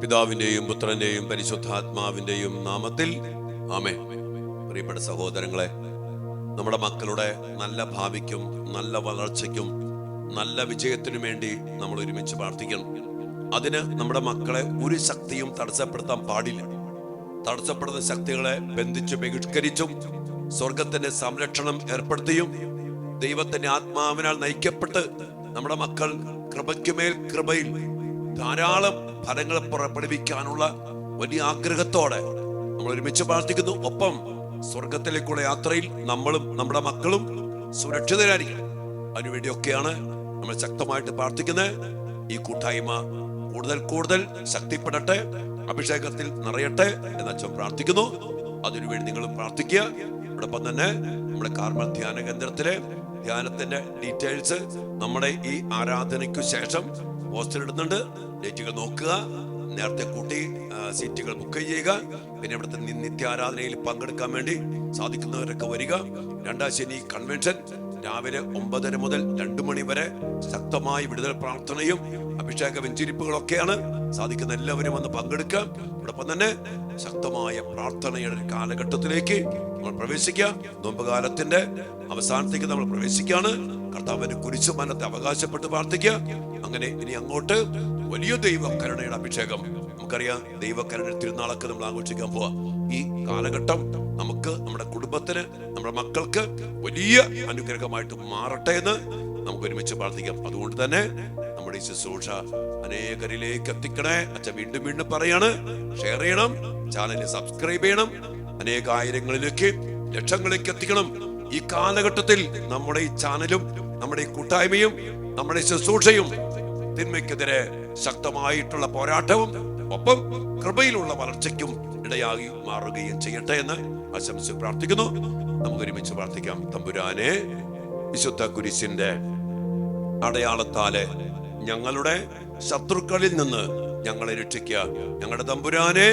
പിതാവിന്റെയും പുത്രന്റെയും പരിശുദ്ധാത്മാവിന്റെയും നാമത്തിൽ ആമേൻ. പ്രിയപ്പെട്ട സഹോദരങ്ങളെ, നമ്മുടെ മക്കളുടെ നല്ല ഭാവിക്കും നല്ല വളർച്ചയ്ക്കും നല്ല വിജയത്തിനും വേണ്ടി നമ്മൾ ഒരുമിച്ച് പ്രാർത്ഥിക്കണം. അതിന് നമ്മുടെ മക്കളെ ഒരു ശക്തിയും തടസ്സപ്പെടുത്താൻ പാടില്ല. തടസ്സപ്പെടുന്ന ശക്തികളെ ബന്ധിച്ചു ബഹിഷ്കരിച്ചും സ്വർഗത്തിന്റെ സംരക്ഷണം ഏർപ്പെടുത്തിയും ദൈവത്തിന്റെ ആത്മാവിനാൽ നയിക്കപ്പെട്ട് നമ്മുടെ മക്കൾ കൃപയ്ക്കുമേൽ കൃപയിൽ ധാരാളം ഫലങ്ങൾ പുറപ്പെടുവിക്കാനുള്ള വലിയ ആഗ്രഹത്തോടെ നമ്മൾ ഒരുമിച്ച് പ്രാർത്ഥിക്കുന്നു. ഒപ്പം സ്വർഗത്തിലേക്കുള്ള യാത്രയിൽ നമ്മളും നമ്മുടെ മക്കളും സുരക്ഷിതരായിരിക്കും. അതിനുവേണ്ടിയൊക്കെയാണ് നമ്മൾ ശക്തമായിട്ട് പ്രാർത്ഥിക്കുന്നത്. ഈ കൂട്ടായ്മ കൂടുതൽ കൂടുതൽ ശക്തിപ്പെടട്ടെ, അഭിഷേകത്തിൽ നിറയട്ടെ എന്ന് അച്ഛൻ പ്രാർത്ഥിക്കുന്നു. അതിനുവേണ്ടി നിങ്ങൾ പ്രാർത്ഥിക്കുക. അതോടൊപ്പം തന്നെ നമ്മുടെ കാർമൽ ധ്യാന കേന്ദ്രത്തിലെ ധ്യാനത്തിന്റെ ഡീറ്റെയിൽസ് നമ്മുടെ ഈ ആരാധനയ്ക്കു ശേഷം പോസ്റ്റർ ഇടുന്നുണ്ട്. ഡേറ്റുകൾ നോക്കുക, നേരത്തെ കൂട്ടി സീറ്റുകൾ ബുക്ക് ചെയ്യുക. പിന്നെ ഇവിടുത്തെ നിത്യാരാധനയിൽ പങ്കെടുക്കാൻ വേണ്ടി സാധിക്കുന്നവരൊക്കെ വരിക. രണ്ടാം ശനി കൺവെൻഷൻ രാവിലെ 9:30 മുതൽ 2 മണി വരെ ശക്തമായ വിടുതൽ പ്രാർത്ഥനയും അഭിഷേക വെഞ്ചിരിപ്പുകളൊക്കെയാണ്. സാധിക്കുന്ന എല്ലാവരും വന്ന് പങ്കെടുക്കാം. അതോടൊപ്പം തന്നെ ശക്തമായ പ്രാർത്ഥനയുടെ ഒരു കാലഘട്ടത്തിലേക്ക് നമ്മൾ പ്രവേശിക്കുക. നോമ്പുകാലത്തിന്റെ അവസാനത്തേക്ക് നമ്മൾ പ്രവേശിക്കുകയാണ്. കർത്താവിന്റെ കുരിശുമരണത്തെ അവകാശപ്പെട്ട് പ്രാർത്ഥിക്കുക. അങ്ങനെ ഇനി അങ്ങോട്ട് വലിയ ദൈവകരുണയുടെ അഭിഷേകം, നമുക്കറിയാം ദൈവകരുണ തിരുനാളൊക്കെ നമ്മൾ ആഘോഷിക്കാൻ പോവാ. ഈ കാലഘട്ടം നമുക്ക്, നമ്മുടെ കുടുംബത്തിന്, നമ്മുടെ മക്കൾക്ക് വലിയ അനുഗ്രഹമായിട്ട് മാറട്ടെ എന്ന് നമുക്ക് ഒരുമിച്ച് പ്രാർത്ഥിക്കാം. അതുകൊണ്ട് തന്നെ നമ്മുടെ ഈ ശുശ്രൂഷ അനേകരിലേക്ക് എത്തിക്കണേ. അച്ഛൻ വീണ്ടും വീണ്ടും പറയാണ്, ഷെയർ ചെയ്യണം, ചാനലിൽ സബ്സ്ക്രൈബ് ചെയ്യണം, അനേകായിരങ്ങളിലേക്ക് ലക്ഷങ്ങളിലേക്ക് എത്തിക്കണം. ഈ കാലഘട്ടത്തിൽ നമ്മുടെ ഈ ചാനലും നമ്മുടെ ഈ കൂട്ടായ്മയും നമ്മുടെ ശുശ്രൂഷയും തിന്മയ്ക്കെതിരെ ശക്തമായിട്ടുള്ള പോരാട്ടവും ഒപ്പം കൃപയിലുള്ള വളർച്ചയ്ക്കും ഇടയായി മാറുകയും ചെയ്യട്ടെ എന്ന് ആശംസിച്ച് പ്രാർത്ഥിക്കുന്നു. നമുക്ക് ഒരുമിച്ച് പ്രാർത്ഥിക്കാം. തമ്പുരാനെ, വിശുദ്ധ കുരിശിന്റെ അടയാളത്താലെ ഞങ്ങളുടെ ശത്രുക്കളിൽ നിന്ന് ഞങ്ങളെ രക്ഷിക്കുക. ഞങ്ങളുടെ തമ്പുരാനെ,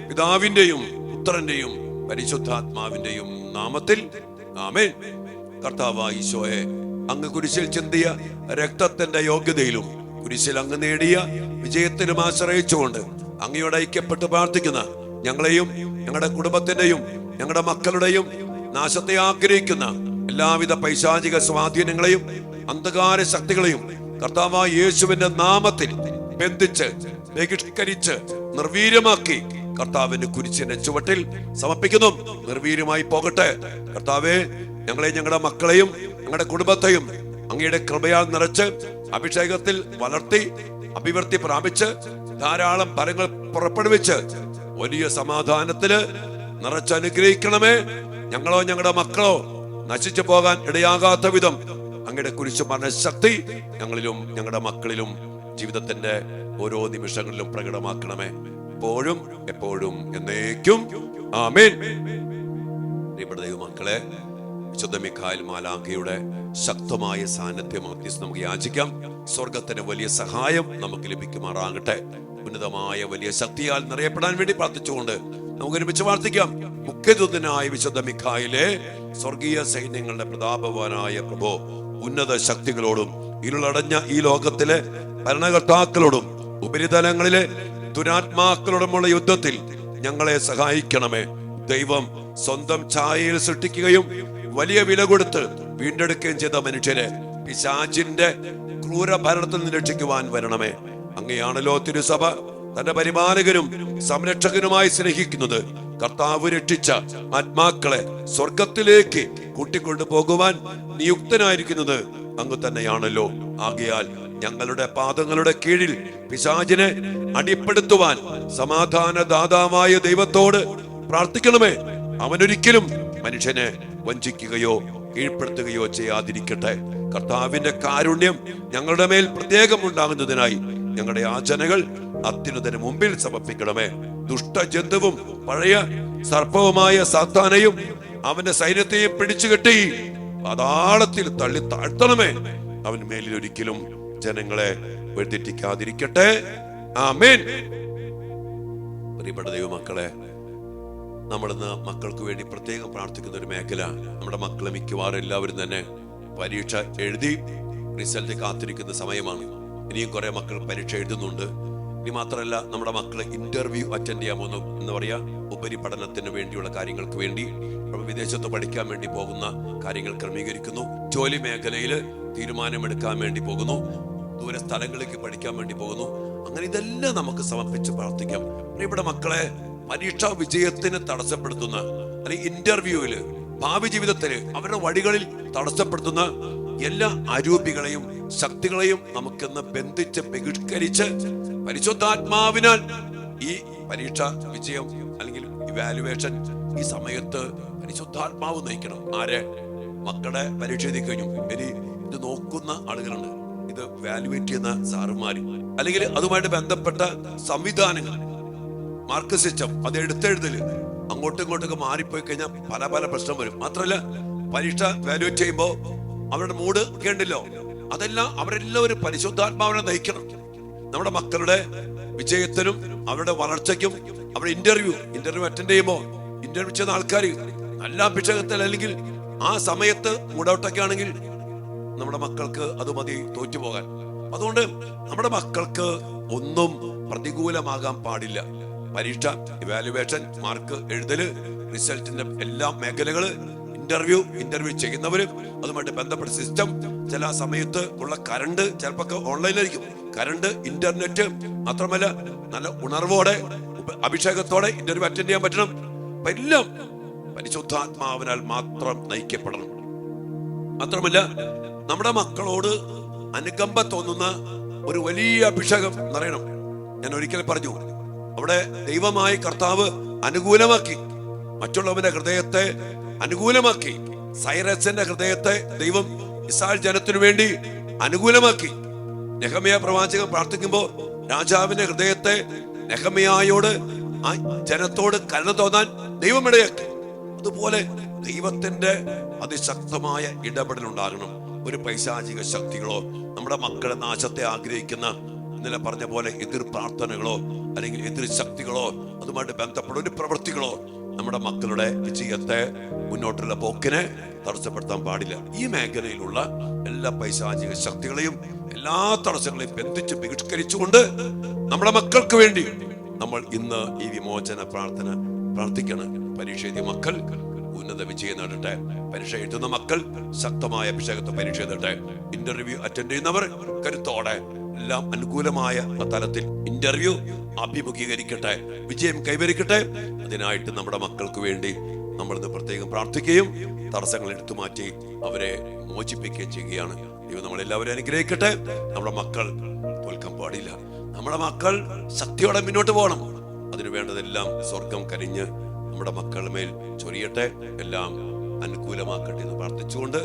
പിതാവിന്റെയും പുത്രന്റെയും പരിശുദ്ധാത്മാവിന്റെയും നാമത്തിൽ ആമേൻ. കർത്താവായ ഈശോയെ, അങ്ങ് കുരിശിൽ ചിന്തിയ രക്തത്തിന്റെ യോഗ്യതയിലും കുരിശിൽ അങ്ങ് നേടിയ വിജയത്തിലും ആശ്രയിച്ചുകൊണ്ട് അങ്ങയോട് ഐക്യപ്പെട്ട് പ്രാർത്ഥിക്കുന്ന ഞങ്ങളെയും ഞങ്ങളുടെ കുടുംബത്തിന്റെയും ഞങ്ങളുടെ മക്കളുടെയും നാശത്തെ ആഗ്രഹിക്കുന്ന എല്ലാവിധ പൈശാചിക സ്വാധീനങ്ങളെയും അന്ധകാര ശക്തികളെയും കർത്താവായ യേശുവിന്റെ നാമത്തിൽ ബന്ധിച്ച് ബഹിഷ്കരിച്ച് നിർവീര്യമാക്കി കർത്താവിന്റെ കുരിശിന്റെ ചുവട്ടിൽ സമർപ്പിക്കുന്നു. നിർവീര്യമായി പോകട്ടെ. കർത്താവേ, ഞങ്ങളെയും ഞങ്ങളുടെ മക്കളെയും ഞങ്ങളുടെ കുടുംബത്തെയും അങ്ങയുടെ കൃപയാൽ നിറച്ച് അഭിഷേകത്തിൽ വളർത്തി അഭിവൃദ്ധി പ്രാപിച്ച് ധാരാളം ഫലങ്ങൾ പുറപ്പെടുവിച്ച് വലിയ സമാധാനത്തില് നിറച്ചനുഗ്രഹിക്കണമേ. ഞങ്ങളോ ഞങ്ങളുടെ മക്കളോ നശിച്ചു പോകാൻ ഇടയാകാത്ത വിധം അങ്ങയുടെ കുരിശുമരണ ശക്തി ഞങ്ങളിലും ഞങ്ങളുടെ മക്കളിലും ജീവിതത്തിന്റെ ഓരോ നിമിഷങ്ങളിലും പ്രകടമാക്കണമേ. എപ്പോഴും എപ്പോഴും എന്നേക്കും ആമേൻ. പ്രിയപ്പെട്ട ദൈവമക്കളെ, വിശുദ്ധ മിഖായേൽ മാലാഖയുടെ ശക്തമായ സാന്നിധ്യം നമുക്ക് യാചിക്കാം. സ്വർഗത്തിന് വലിയ സഹായം നമുക്ക് ലഭിക്കുമാറാകട്ടെ. ഉന്നതമായ വലിയ ശക്തിയാൽ നിറയപ്പെടാൻ വേണ്ടി പ്രാർത്ഥിച്ചുകൊണ്ട് നമുക്ക് ഒരുമിച്ച് പ്രാർത്ഥിക്കാം. മുഖ്യദൂതനായ വിശുദ്ധ മിഖായേലേ, സ്വർഗീയ സൈന്യങ്ങളുടെ പ്രതാപവാനായ പ്രഭോ, ഉന്നത ശക്തികളോടും ഇരുളടഞ്ഞ ഈ ലോകത്തിലെ ഭരണകർത്താക്കളോടും ഉപരിതലങ്ങളിലെ ദുരാത്മാക്കളോടുമുള്ള യുദ്ധത്തിൽ ഞങ്ങളെ സഹായിക്കണമേ. ദൈവം സ്വന്തം ഛായയിൽ സൃഷ്ടിക്കുകയും വലിയ വില കൊടുത്ത് വീണ്ടെടുക്കുകയും ചെയ്ത മനുഷ്യരെ പിശാചിന്റെ ക്രൂരഭരണത്തിൽ നിന്ന് രക്ഷിക്കുവാൻ വരണമേ. അങ്ങയാണല്ലോ തിരുസഭ തന്റെ പരിപാലകനും സംരക്ഷകനുമായി സ്നേഹിക്കുന്നത്. കർത്താവ് രക്ഷിച്ച ആത്മാക്കളെ സ്വർഗത്തിലേക്ക് കൂട്ടിക്കൊണ്ടു പോകുവാൻ നിയുക്തനായിരിക്കുന്നത് അങ്ങ് തന്നെയാണല്ലോ. ആകയാൽ ഞങ്ങളുടെ പാദങ്ങളുടെ കീഴിൽ പിശാചിനെ അടിപ്പെടുത്തുവാൻ സമാധാന ദാതാവായ ദൈവത്തോട് പ്രാർത്ഥിക്കണമേ. അവനൊരിക്കലും മനുഷ്യനെ വഞ്ചിക്കുകയോ കീഴ്പ്പെടുത്തുകയോ ചെയ്യാതിരിക്കട്ടെ. കർത്താവിന്റെ കാരുണ്യം ഞങ്ങളുടെ മേൽ പ്രത്യേകം ഉണ്ടാകുന്നതിനായി ഞങ്ങളുടെ യാചനകൾ അത്യുന്നതന് മുമ്പിൽ സമർപ്പിക്കണമേ. ദുഷ്ടജന്തുവും പഴയ സർപ്പവുമായ സാത്താനെയും അവന്റെ സൈന്യത്തെയും പിടിച്ചുകെട്ടി പാതാളത്തിൽ തള്ളി താഴ്ത്തണമേ. അവൻ മേലിൽ ഒരിക്കലും ജനങ്ങളെ വെട്ടിക്കാതിരിക്കട്ടെ. ആമേൻ. പ്രിയപ്പെട്ട ദൈവമക്കളെ, നമ്മളിന്ന് മക്കൾക്ക് വേണ്ടി പ്രത്യേകം പ്രാർത്ഥിക്കുന്ന ഒരു മേഖല, നമ്മുടെ മക്കളെ മിക്കവാറും എല്ലാവരും തന്നെ പരീക്ഷ എഴുതി റിസൾട്ട് കാത്തിരിക്കുന്ന സമയമാണ്. ഇനിയും കുറെ മക്കൾ പരീക്ഷ എഴുതുന്നുണ്ട്. ഇനി മാത്രമല്ല, നമ്മുടെ മക്കള് ഇന്റർവ്യൂ അറ്റൻഡ് ചെയ്യാൻ പോകുന്നു. എന്ന് പറയാ, ഉപരിപഠനത്തിന് വേണ്ടിയുള്ള കാര്യങ്ങൾക്ക് വേണ്ടി വിദേശത്ത് പഠിക്കാൻ വേണ്ടി പോകുന്ന കാര്യങ്ങൾ ക്രമീകരിക്കുന്നു. ജോലി മേഖലയിൽ തീരുമാനമെടുക്കാൻ വേണ്ടി പോകുന്നു. ദൂര സ്ഥലങ്ങളിലേക്ക് പഠിക്കാൻ വേണ്ടി പോകുന്നു. അങ്ങനെ ഇതെല്ലാം നമുക്ക് സമർപ്പിച്ച് പ്രാർത്ഥിക്കാം. ഇവിടെ മക്കളെ പരീക്ഷാ വിജയത്തിന് തടസ്സപ്പെടുത്തുന്ന, അല്ലെങ്കിൽ ഇന്റർവ്യൂവില്, ഭാവി ജീവിതത്തില് അവരുടെ വഴികളിൽ തടസ്സപ്പെടുത്തുന്ന എല്ലാ അരൂപികളെയും ശക്തികളെയും നമുക്കിന്ന് ബന്ധിച്ച് ബഹിഷ്കരിച്ച് പരിശുദ്ധാത്മാവിനാൽ ഈ പരീക്ഷാ വിജയം അല്ലെങ്കിൽ ഇവാലുവേഷൻ ഈ സമയത്ത് പരിശുദ്ധാത്മാവ് നയിക്കണം. ആരെ? മക്കളുടെ പരീക്ഷ എഴുതി കഴിഞ്ഞു, ഇനി ഇത് നോക്കുന്ന ആളുകളുണ്ട്, ഇത് വാലുവേറ്റ് ചെയ്യുന്ന സാറുമാര്, അല്ലെങ്കിൽ അതുമായിട്ട് ബന്ധപ്പെട്ട സംവിധാനങ്ങൾ, മാർക്ക് സിസ്റ്റം, അത് എടുത്തെഴുതല് അങ്ങോട്ടും ഇങ്ങോട്ടൊക്കെ മാറിപ്പോയി കഴിഞ്ഞാൽ പല പല പ്രശ്നം വരും. മാത്രമല്ല, പരീക്ഷ വാലുവേറ്റ് ചെയ്യുമ്പോൾ അവരുടെ മൂഡ് ഒക്കെ ഉണ്ടല്ലോ, അതെല്ലാം അവരെല്ലാവരും പരിശുദ്ധാത്മാവിനെ നയിക്കണം. നമ്മുടെ മക്കളുടെ വിജയത്തിനും അവരുടെ വളർച്ചയ്ക്കും അവരുടെ ഇന്റർവ്യൂ അറ്റൻഡ് ചെയ്യുമ്പോൾ ഇന്റർവ്യൂ ചെയ്യുന്ന ആൾക്കാർ നല്ല അഭിഷേകത്തിൽ അല്ലെങ്കിൽ ആ സമയത്ത് മൂഡൌട്ടൊക്കെ ആണെങ്കിൽ നമ്മുടെ മക്കൾക്ക് അത് മതി തോറ്റുപോകാൻ. അതുകൊണ്ട് നമ്മുടെ മക്കൾക്ക് ഒന്നും പ്രതികൂലമാകാൻ പാടില്ല. പരീക്ഷ, ഇവാലുവേഷൻ, മാർക്ക് എഴുതല്, റിസൾട്ടിന്റെ എല്ലാ മേഖലകള്, ഇന്റർവ്യൂ ചെയ്യുന്നവരും അതുമായിട്ട് ബന്ധപ്പെട്ട സിസ്റ്റം, ചില സമയത്ത് ഉള്ള കറണ്ട് ചിലപ്പോ ഓൺലൈനിലായിരിക്കും, കറണ്ട്, ഇന്റർനെറ്റ്, മാത്രമല്ല നല്ല ഉണർവോടെ അഭിഷേകത്തോടെ ഇന്റർവ്യൂ അറ്റൻഡ് ചെയ്യാൻ പറ്റണം. എല്ലാം പരിശുദ്ധാത്മാവിനാൽ മാത്രം നയിക്കപ്പെടണം. മാത്രമല്ല, നമ്മുടെ മക്കളോട് അനുകമ്പ തോന്നുന്ന ഒരു വലിയ അഭിഷേകം നിറയണം. ഞാൻ ഒരിക്കൽ പറഞ്ഞു, അവിടെ ദൈവമായി കർത്താവ് അനുകൂലമാക്കി, മറ്റുള്ളവന്റെ ഹൃദയത്തെ അനുകൂലമാക്കി. സൈറസിന്റെ ഹൃദയത്തെ ദൈവം ഇസ്രായേൽ ജനത്തിനു വേണ്ടി അനുകൂലമാക്കി. നെഹമ്യാ പ്രവാചകൻ പ്രാർത്ഥിക്കുമ്പോൾ രാജാവിന്റെ ഹൃദയത്തെ നെഹമ്യായോട്, ആ ജനത്തോട് കരുണ തോന്നാൻ ദൈവം ഇടയാക്കി. അതുപോലെ ദൈവത്തിന്റെ അതിശക്തമായ ഇടപെടൽ ഉണ്ടാകണം. ഒരു പൈശാചിക ശക്തികളോ നമ്മുടെ മക്കളുടെ നാശത്തെ ആഗ്രഹിക്കുന്ന, ഇന്നലെ പറഞ്ഞ പോലെ എതിർ പ്രാർത്ഥനകളോ അല്ലെങ്കിൽ എതിർ ശക്തികളോ അതുമായിട്ട് ബന്ധപ്പെട്ട ഒരു പ്രവൃത്തികളോ നമ്മുടെ മക്കളുടെ വിജയത്തെ, മുന്നോട്ടുള്ള പോക്കിനെ തടസ്സപ്പെടുത്താൻ പാടില്ല. ഈ മേഖലയിലുള്ള എല്ലാ പൈശാചിക ശക്തികളെയും എല്ലാ തടസ്സങ്ങളെയും ബന്ധിച്ച് ബഹിഷ്കരിച്ചുകൊണ്ട് നമ്മുടെ മക്കൾക്ക് വേണ്ടി നമ്മൾ ഇന്ന് ഈ വിമോചന പ്രാർത്ഥന പ്രാർത്ഥിക്കണം. പരീക്ഷ എഴുതിയ മക്കൾ ഉന്നത വിജയം നേടട്ടെ. പരീക്ഷ എഴുതുന്ന മക്കൾ ശക്തമായ അഭിഷേകത്തെ പരീക്ഷ എഴുതട്ടെ. ഇന്റർവ്യൂ അറ്റൻഡ് ചെയ്യുന്നവർ കരുത്തോടെ എല്ലാം അനുകൂലമായ തലത്തിൽ ഇന്റർവ്യൂ അഭിമുഖീകരിക്കട്ടെ, വിജയം കൈവരിക്കട്ടെ. അതിനായിട്ട് നമ്മുടെ മക്കൾക്ക് വേണ്ടി നമ്മൾ ഇന്ന് പ്രത്യേകം പ്രാർത്ഥിക്കുകയും തടസ്സങ്ങൾ എടുത്തു മാറ്റി അവരെ മോചിപ്പിക്കുകയും ചെയ്യുകയാണ്. ദൈവം നമ്മളെല്ലാവരും അനുഗ്രഹിക്കട്ടെ. നമ്മുടെ മക്കൾ തോൽക്കാൻ പാടില്ല. നമ്മുടെ മക്കൾ ശക്തിയോടെ മുന്നോട്ട് പോകണം. അതിനു വേണ്ടതെല്ലാം സ്വർഗം കരിഞ്ഞ് നമ്മുടെ മക്കളുടെ മേൽ ചൊരിയട്ടെ, എല്ലാം അനുകൂലമാക്കട്ടെ എന്ന് പ്രാർത്ഥിച്ചുകൊണ്ട്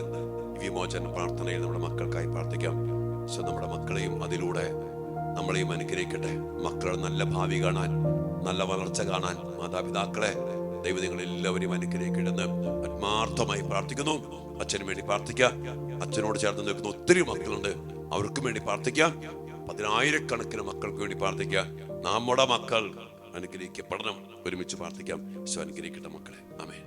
വിമോചന പ്രാർത്ഥനയിൽ നമ്മുടെ മക്കൾക്കായി പ്രാർത്ഥിക്കാം. പക്ഷെ നമ്മുടെ മക്കളെയും അതിലൂടെ നമ്മളെയും അനുഗ്രഹിക്കട്ടെ. മക്കളുടെ നല്ല ഭാവി കാണാൻ, നല്ല വളർച്ച കാണാൻ മാതാപിതാക്കളെ ദൈവം നിങ്ങളെല്ലാവരെയും അനുഗ്രഹിക്കണമെന്ന് ആത്മാർത്ഥമായി പ്രാർത്ഥിക്കുന്നു. അച്ഛന് വേണ്ടി പ്രാർത്ഥിക്കാം. അച്ഛനോട് ചേർന്ന് നിൽക്കുന്ന ഒത്തിരി മക്കളുണ്ട്, അവർക്കും വേണ്ടി പ്രാർത്ഥിക്കാം. 10,000-കണക്കിന് മക്കൾക്ക് വേണ്ടി പ്രാർത്ഥിക്കാം. നമ്മുടെ മക്കൾ അനുഗ്രഹിക്കപ്പെടണം. ഒരുമിച്ച് പ്രാർത്ഥിക്കാം. ഈശോ അനുഗ്രഹിക്കട്ടെ മക്കളെ. ആമേൻ.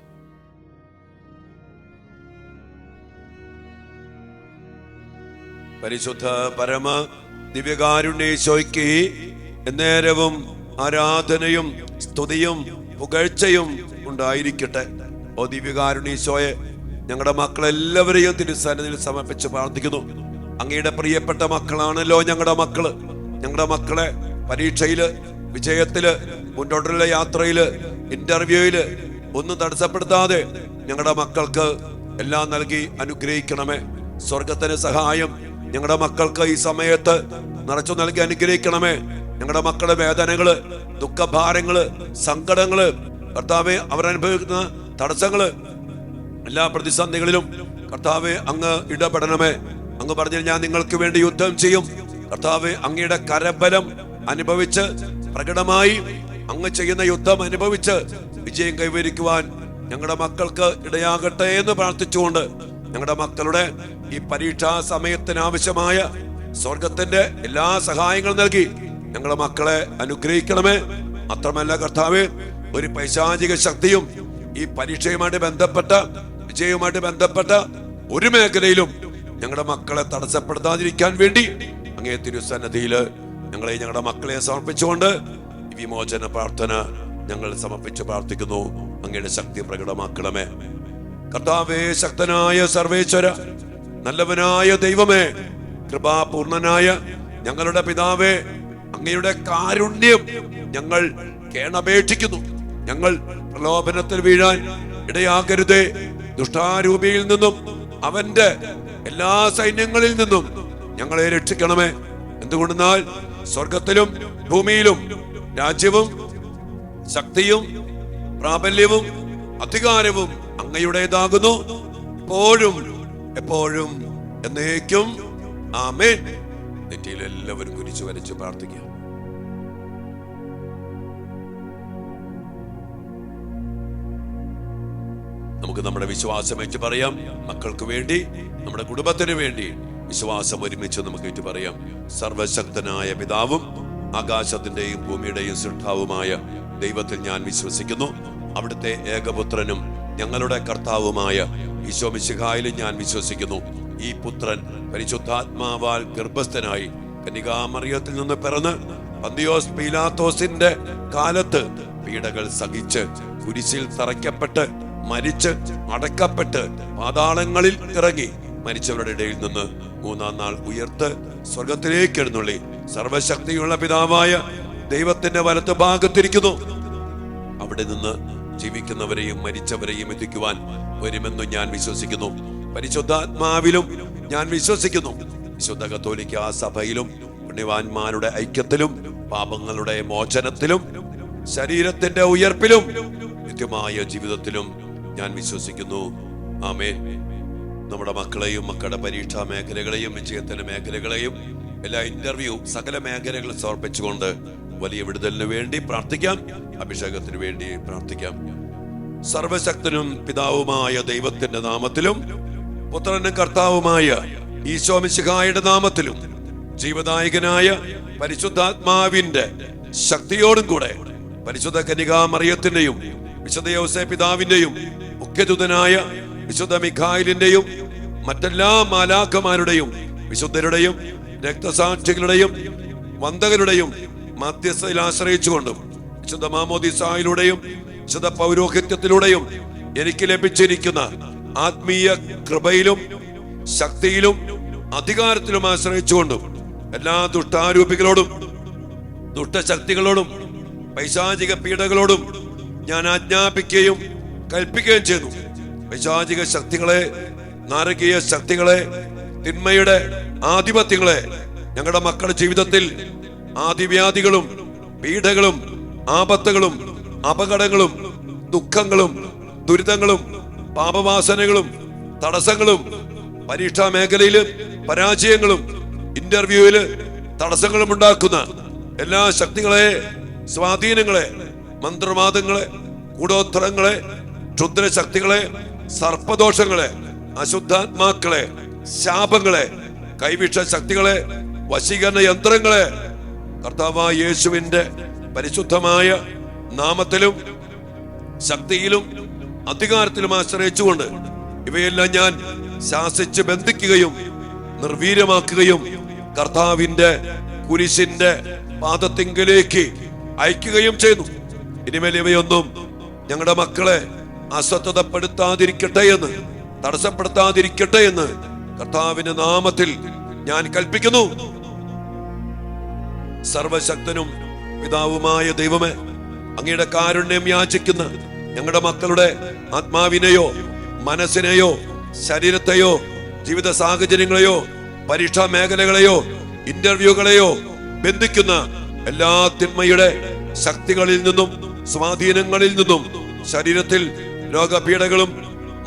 പരിശുദ്ധ പരമ ദിവ്യകാരുണ്യേശോയ്ക്ക് എന്നേരവും ആരാധനയും സ്തുതിയും പുകഴ്ചയും ഉണ്ടായിരിക്കട്ടെ. ഓ ദിവ്യകാരുണ്യേശോയെ, ഞങ്ങളുടെ മക്കളെല്ലാവരെയും തിരുസന്നിധിയിൽ സമർപ്പിച്ച് പ്രാർത്ഥിക്കുന്നു. അങ്ങയുടെ പ്രിയപ്പെട്ട മക്കളാണല്ലോ ഞങ്ങളുടെ മക്കള്. ഞങ്ങളുടെ മക്കളെ പരീക്ഷയില്, വിജയത്തില്, മുന്നോട്ടുള്ള യാത്രയില്, ഇന്റർവ്യൂയില് ഒന്നും തടസ്സപ്പെടുത്താതെ ഞങ്ങളുടെ മക്കൾക്ക് എല്ലാം നൽകി അനുഗ്രഹിക്കണമേ. സ്വർഗത്തിന് സഹായം ഞങ്ങളുടെ മക്കൾക്ക് ഈ സമയത്ത് നിറച്ചു നൽകി അനുഗ്രഹിക്കണമേ. ഞങ്ങളുടെ മക്കളുടെ വേദനകള്, ദുഃഖഭാരങ്ങള്, സങ്കടങ്ങള്, കർത്താവെ അവരനുഭവിക്കുന്ന തടസ്സങ്ങള്, എല്ലാ പ്രതിസന്ധികളിലും കർത്താവെ അങ്ങ് ഇടപെടണമേ. അങ്ങ് പറഞ്ഞാൽ ഞാൻ നിങ്ങൾക്ക് വേണ്ടി യുദ്ധം ചെയ്യും. കർത്താവെ അങ്ങയുടെ കരബലം അനുഭവിച്ച് പ്രകടമായി അങ്ങ് ചെയ്യുന്ന യുദ്ധം അനുഭവിച്ച് വിജയം കൈവരിക്കുവാൻ ഞങ്ങളുടെ മക്കൾക്ക് ഇടയാകട്ടെ എന്ന് പ്രാർത്ഥിച്ചുകൊണ്ട് ഞങ്ങളുടെ മക്കളുടെ ഈ പരീക്ഷാ സമയത്തിന് ആവശ്യമായ സ്വർഗത്തിന്റെ എല്ലാ സഹായങ്ങളും നൽകി ഞങ്ങളുടെ മക്കളെ അനുഗ്രഹിക്കണമേ. മാത്രമല്ല കർത്താവേ, ഒരു പൈശാചിക ശക്തിയും ഈ പരീക്ഷയുമായിട്ട് ബന്ധപ്പെട്ട, വിജയവുമായിട്ട് ബന്ധപ്പെട്ട ഒരു മേഖലയിലും ഞങ്ങളുടെ മക്കളെ തടസ്സപ്പെടുത്താതിരിക്കാൻ വേണ്ടി അങ്ങേ തിരുസന്നിധിയില് ഞങ്ങളെ ഞങ്ങളുടെ മക്കളെ സമർപ്പിച്ചുകൊണ്ട് ഈ വിമോചന പ്രാർത്ഥന ഞങ്ങൾ സമർപ്പിച്ച് പ്രാർത്ഥിക്കുന്നു. അങ്ങയുടെ ശക്തി പ്രകടമാക്കണമേ കർത്താവേ. ശക്തനായ സർവേശ്വര, നല്ലവനായ ദൈവമേ, കൃപാപൂർണനായ ഞങ്ങളുടെ പിതാവേ, അങ്ങയുടെ കാരുണ്യം ഞങ്ങൾ കേണപേക്ഷിക്കുന്നു. ഞങ്ങൾ പ്രലോഭനത്തിൽ വീഴാൻ ഇടയാകരുതേ. ദുഷ്ടാരൂപിയിൽ നിന്നും അവന്റെ എല്ലാ സൈന്യങ്ങളിൽ നിന്നും ഞങ്ങളെ രക്ഷിക്കണമേ. എന്തുകൊണ്ടെന്നാൽ സ്വർഗത്തിലും ഭൂമിയിലും രാജ്യവും ശക്തിയും പ്രാബല്യവും അധികാരവും അങ്ങയുടേതാകുന്നു, എപ്പോഴും എപ്പോഴും എന്നേക്കും. ആമേൻ. നെറ്റിയിൽ എല്ലാവരും കുരിശു വരച്ച് പ്രാർത്ഥിക്കുക. നമുക്ക് നമ്മുടെ വിശ്വാസം ഏറ്റു പറയാം. മക്കൾക്ക് വേണ്ടി, നമ്മുടെ കുടുംബത്തിന് വേണ്ടി വിശ്വാസം ഒരുമിച്ച് നമുക്ക് ഏറ്റു പറയാം. സർവശക്തനായ പിതാവും ആകാശത്തിന്റെയും ഭൂമിയുടെയും സൃഷ്ടാവുമായ ദൈവത്തിൽ ഞാൻ വിശ്വസിക്കുന്നു. അവിടുത്തെ ഏകപുത്രനും ഞങ്ങളുടെ കർത്താവുമായ ഈശോ മിശിഹായിലും ഞാൻ വിശ്വസിക്കുന്നു. ഈ പുത്രൻ പരിശുദ്ധാത്മാവാൽ ഗർഭസ്ഥനായി കന്യകാമറിയത്തിൽ നിന്ന് പിറന്ന് പന്തിയോസ് പീലാത്തോസിന്റെ കാലത്ത് പീഡകൾ സഹിച്ച് കുരിശിൽ തറയ്ക്കപ്പെട്ട് മരിച്ച് അടക്കപ്പെട്ട് പാതാളങ്ങളിൽ ഇറങ്ങി മരിച്ചവരുടെ ഇടയിൽ നിന്ന് മൂന്നാം നാൾ ഉയർത്ത് സ്വർഗത്തിലേക്ക് എഴുന്നള്ളി സർവശക്തിയുള്ള പിതാവായ ദൈവത്തിന്റെ വലത്ത് ഭാഗത്തിരിക്കുന്നു. അവിടെ നിന്ന് ജീവിക്കുന്നവരെയും മരിച്ചവരെയും എത്തിക്കുവാൻ വരുമെന്ന് ഞാൻ വിശ്വസിക്കുന്നു. പരിശുദ്ധാത്മാവിലും ഞാൻ വിശ്വസിക്കുന്നു. വിശുദ്ധ കത്തോലിക്കാ സഭയിലും പുണ്യവാന്മാരുടെ ഐക്യത്തിലും പാപങ്ങളുടെ മോചനത്തിലും ശരീരത്തിന്റെ ഉയർപ്പിലും നിത്യമായ ജീവിതത്തിലും ഞാൻ വിശ്വസിക്കുന്നു. ആമേൻ. നമ്മുടെ മക്കളെയും മക്കളുടെ പരീക്ഷാ മേഖലകളെയും വിജയത്തിന്റെ മേഖലകളെയും എല്ലാ ഇന്റർവ്യൂ സകല മേഖലകളും സമർപ്പിച്ചുകൊണ്ട് വലിയ വിടുതലിന് വേണ്ടി പ്രാർത്ഥിക്കാം. അഭിഷേകത്തിന് വേണ്ടി പ്രാർത്ഥിക്കാം. സർവശക്തനും പിതാവുമായ ദൈവത്തിന്റെ നാമത്തിലും പുത്രനും കർത്താവുമായ ഈശോ മിശിഹായുടെ നാമത്തിലും ജീവദായകനായ പരിശുദ്ധാത്മാവിന്റെ ശക്തിയോടും കൂടെ പരിശുദ്ധ കന്യകാമറിയത്തിന്റെയും വിശുദ്ധ യോസേപ്പ് പിതാവിന്റെയും മുഖ്യദൂതനായ വിശുദ്ധ മിഖായിലിന്റെയും മറ്റെല്ലാ മാലാഖമാരുടെയും വിശുദ്ധരുടെയും രക്തസാക്ഷികളുടെയും വന്ദകരുടെയും മധ്യസ്ഥയിൽ ആശ്രയിച്ചുകൊണ്ടും വിശുദ്ധ മാമോദിസായിലൂടെയും വിശുദ്ധ പൗരോഹിത്യത്തിലൂടെയും എനിക്ക് ലഭിച്ചിരിക്കുന്ന ആത്മീയ കൃപയിലും ശക്തിയിലും അധികാരത്തിലും ആശ്രയിച്ചുകൊണ്ടും എല്ലാ ദുഷ്ടാരൂപികളോടും ദുഷ്ടശക്തികളോടും പൈശാചിക പീഡകളോടും ഞാൻ ആജ്ഞാപിക്കുകയും കൽപ്പിക്കുകയും ചെയ്തു. പൈശാചിക ശക്തികളെ, നാരകീയ ശക്തികളെ, തിന്മയുടെ ആധിപത്യങ്ങളെ ഞങ്ങളുടെ മക്കളുടെ ജീവിതത്തിൽ ആദിവ്യാധികളും പീഡകളും ആപത്തുകളും അപകടങ്ങളും ദുഃഖങ്ങളും ദുരിതങ്ങളും പാപവാസനകളും തടസ്സങ്ങളും പരീക്ഷാ മേഖലയില് പരാജയങ്ങളും ഇന്റർവ്യൂവില് തടസ്സങ്ങളും ഉണ്ടാക്കുന്ന എല്ലാ ശക്തികളെ, സ്വാധീനങ്ങളെ, മന്ത്രവാദങ്ങളെ, കൂടോത്രങ്ങളെ, ക്ഷുദ്രശക്തികളെ, സർപ്പദോഷങ്ങളെ, അശുദ്ധാത്മാക്കളെ, ശാപങ്ങളെ, കൈവിഷ ശക്തികളെ, വശീകരണ യന്ത്രങ്ങളെ കർത്താവായ യേശുവിന്റെ പരിശുദ്ധമായ നാമത്തിലും ശക്തിയിലും അധികാരത്തിലും ആശ്രയിച്ചുകൊണ്ട് ഇവയെല്ലാം ഞാൻ ശാസിച്ച് ബന്ധിക്കുകയും നിർവീര്യമാക്കുകയും കർത്താവിന്റെ കുരിശിന്റെ പാദത്തിങ്കലേക്ക് അയക്കുകയും ചെയ്തു. ഇനിമേൽ ഇവയൊന്നും ഞങ്ങളുടെ മക്കളെ അസ്വസ്ഥതപ്പെടുത്താതിരിക്കട്ടെ എന്ന്, തടസ്സപ്പെടുത്താതിരിക്കട്ടെ എന്ന് കർത്താവിന്റെ നാമത്തിൽ ഞാൻ കൽപ്പിക്കുന്നു. സർവശക്തനും പിതാവുമായ ദൈവമേ, അങ്ങയുടെ കാരുണ്യം യാചിക്കുന്ന ഞങ്ങളുടെ മക്കളുടെ ആത്മാവിനെയോ മനസ്സിനെയോ ശരീരത്തെയോ ജീവിത സാഹചര്യങ്ങളെയോ പരീക്ഷാ മേഖലകളെയോ ഇന്റർവ്യൂകളെയോ ബന്ധിക്കുന്ന എല്ലാ തിന്മയുടെ ശക്തികളിൽ നിന്നും സ്വാധീനങ്ങളിൽ നിന്നും ശരീരത്തിൽ രോഗപീഠകളും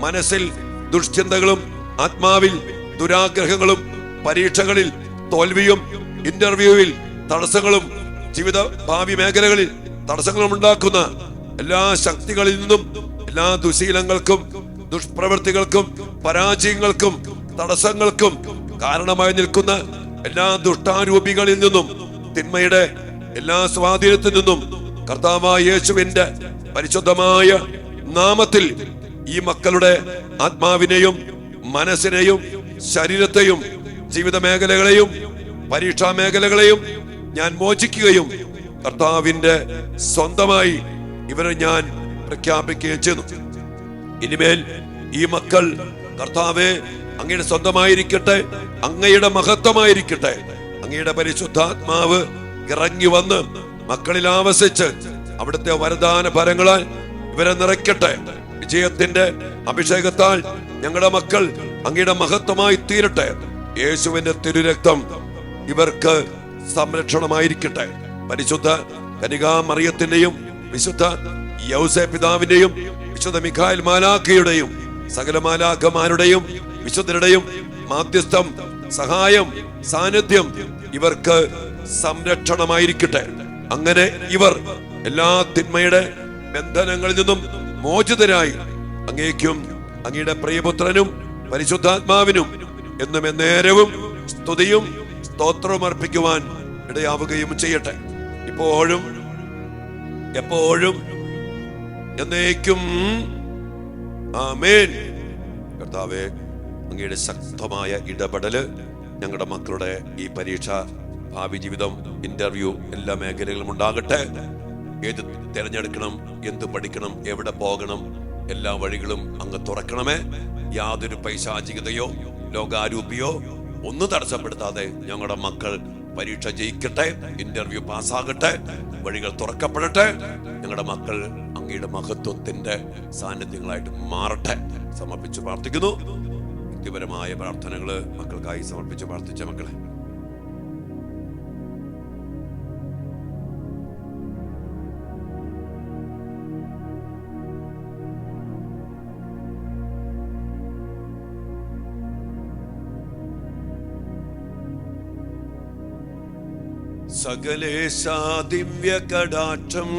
മനസ്സിൽ ദുഷ്ചിന്തകളും ആത്മാവിൽ ദുരാഗ്രഹങ്ങളും പരീക്ഷകളിൽ തോൽവിയും ഇന്റർവ്യൂവിൽ തടസ്സങ്ങളും ജീവിത ഭാവി മേഖലകളിൽ തടസ്സങ്ങളും ഉണ്ടാക്കുന്ന എല്ലാ ശക്തികളിൽ നിന്നും എല്ലാ ദുശീലങ്ങൾക്കും ദുഷ്പ്രവൃത്തികൾക്കും പരാജയങ്ങൾക്കും തടസ്സങ്ങൾക്കും കാരണമായി നിൽക്കുന്ന എല്ലാ ദുഷ്ടാരൂപികളിൽ നിന്നും തിന്മയുടെ എല്ലാ സ്വാധീനത്തിൽ നിന്നും കർത്താവായ യേശുവിന്റെ പരിശുദ്ധമായ നാമത്തിൽ ഈ മക്കളുടെ ആത്മാവിനെയും മനസ്സിനെയും ശരീരത്തെയും ജീവിത മേഖലകളെയും പരീക്ഷാ മേഖലകളെയും ഞാൻ മോചിക്കുകയും കർത്താവിന്റെ സ്വന്തമായി ഇവരെ ഞാൻ പ്രഖ്യാപിക്കുകയും ചെയ്തു. ഇനിമേൽ ഈ മക്കൾ കർത്താവെ അങ്ങയുടെ സ്വന്തമായിരിക്കട്ടെ, അങ്ങയുടെ മഹത്വമായിരിക്കട്ടെ. അങ്ങയുടെ പരിശുദ്ധാത്മാവ് ഇറങ്ങി വന്ന് മക്കളിൽ ആവസിച്ച് അവിടുത്തെ വരദാന ഫലങ്ങളാൽ ഇവരെ നിറയ്ക്കട്ടെ. വിജയത്തിന്റെ അഭിഷേകത്താൽ ഞങ്ങളുടെ മക്കൾ അങ്ങയുടെ മഹത്വമായി തീരട്ടെ. യേശുവിന്റെ തിരുരക്തം ഇവർക്ക് സംരക്ഷണമായിരിക്കട്ടെ. പരിശുദ്ധ കന്യകാമറിയത്തിന്റെയും വിശുദ്ധ യൗസേ പിതാവിന്റെയും വിശുദ്ധ മിഖായേൽ മാലാഖയുടെയും സകല മാലാഖമാരുടെയും വിശുദ്ധരുടെയും മാധ്യസ്ഥം, സഹായം, സാന്നിധ്യം ഇവർക്ക് സംരക്ഷണമായിരിക്കട്ടെ. അങ്ങനെ ഇവർ എല്ലാ തിന്മയുടെ ബന്ധനങ്ങളിൽ നിന്നും മോചിതരായി അങ്ങേക്കും അങ്ങയുടെ പ്രിയപുത്രനും പരിശുദ്ധാത്മാവിനും എന്നും എന്നേരവും സ്തുതിയും സ്തോത്രവും അർപ്പിക്കുവാൻ ഇടയാവുകയും ചെയ്യട്ടെ. ഇപ്പോഴും എപ്പോഴും എന്നേക്കും ആമേൻ. കർത്താവേ, അങ്ങയുടെ ശക്തമായ ഇടപെടല് ഞങ്ങളുടെ മക്കളുടെ ഈ പരീക്ഷ, ഭാവി ജീവിതം, ഇന്റർവ്യൂ എല്ലാ മേഖലകളിലും ഉണ്ടാകട്ടെ. ഏത് തിരഞ്ഞെടുക്കണം, എന്ത് പഠിക്കണം, എവിടെ പോകണം, എല്ലാ വഴികളും അങ്ങ് തുറക്കണമേ. യാതൊരു പൈശാചികതയോ ലോകാരൂപിയോ ഒന്നും തടസ്സപ്പെടുത്താതെ ഞങ്ങളുടെ മക്കൾ പരീക്ഷ ജയിക്കട്ടെ, ഇന്റർവ്യൂ പാസ്സാകട്ടെ, വഴികൾ തുറക്കപ്പെടട്ടെ. ഞങ്ങളുടെ മക്കൾ അങ്ങയുടെ മഹത്വത്തിന്റെ സാന്നിധ്യങ്ങളായിട്ട് മാറട്ടെ. സമർപ്പിച്ച് പ്രാർത്ഥിക്കുന്നു. വ്യക്തിപരമായ പ്രാർത്ഥനകള് മക്കൾക്കായി സമർപ്പിച്ച് പ്രാർത്ഥിച്ച മക്കളെ, സകലേശാ ദിവ്യ കടാക്ഷം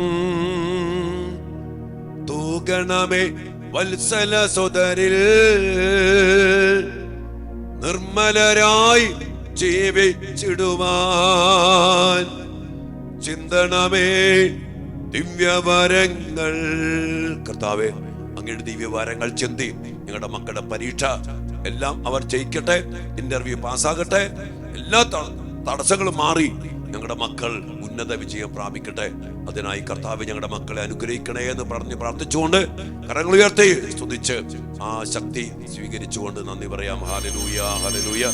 തൂകണമേ വത്സല സുതരിൽ, നിർമ്മലരായി ജീവിച്ചിടുവാൻ ചിന്തണമേ ദിവ്യവരങ്ങൾ. കർത്താവേ, അങ്ങയുടെ ദിവ്യവരങ്ങൾ ചിന്തി ഞങ്ങളുടെ മക്കളുടെ പരീക്ഷ എല്ലാം അവർ ജയിക്കട്ടെ, ഇന്റർവ്യൂ പാസ്സാകട്ടെ, എല്ലാ തടസ്സങ്ങളും മാറി ഞങ്ങളുടെ മക്കൾ ഉന്നത വിജയം പ്രാപിക്കട്ടെ. അതിനായി കർത്താവ് ഞങ്ങളുടെ മക്കളെ അനുഗ്രഹിക്കണേ എന്ന് പറഞ്ഞ് പ്രാർത്ഥിച്ചുകൊണ്ട് കരങ്ങൾ ഉയർത്തി സ്തുതിച്ച് ആ ശക്തി സ്വീകരിച്ചുകൊണ്ട് നന്ദി പറയാം. Hallelujah, hallelujah.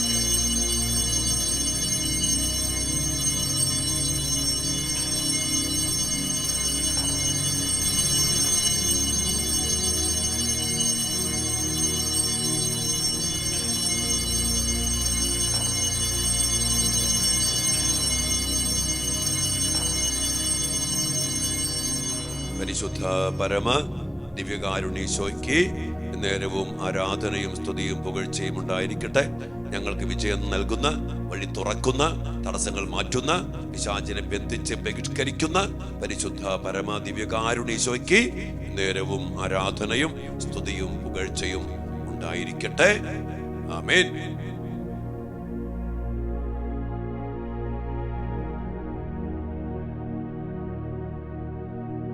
പരിശുദ്ധ പരമ ദിവ്യകാരുണ്യീശോയ്ക്ക് നേരവും ആരാധനയും സ്തുതിയും പുകഴ്ചയും ഉണ്ടായിരിക്കട്ടെ. ഞങ്ങൾക്ക് വിജയം നൽകുന്ന, വഴി തുറക്കുന്ന, തടസ്സങ്ങൾ മാറ്റുന്ന, പിശാചിനെ ബന്ധിച്ച് ബഹിഷ്കരിക്കുന്ന പരിശുദ്ധ പരമ ദിവ്യകാരുണ്യീശോയ്ക്ക് നേരവും ആരാധനയും സ്തുതിയും പുകഴ്ചയും ഉണ്ടായിരിക്കട്ടെ. ആമേൻ.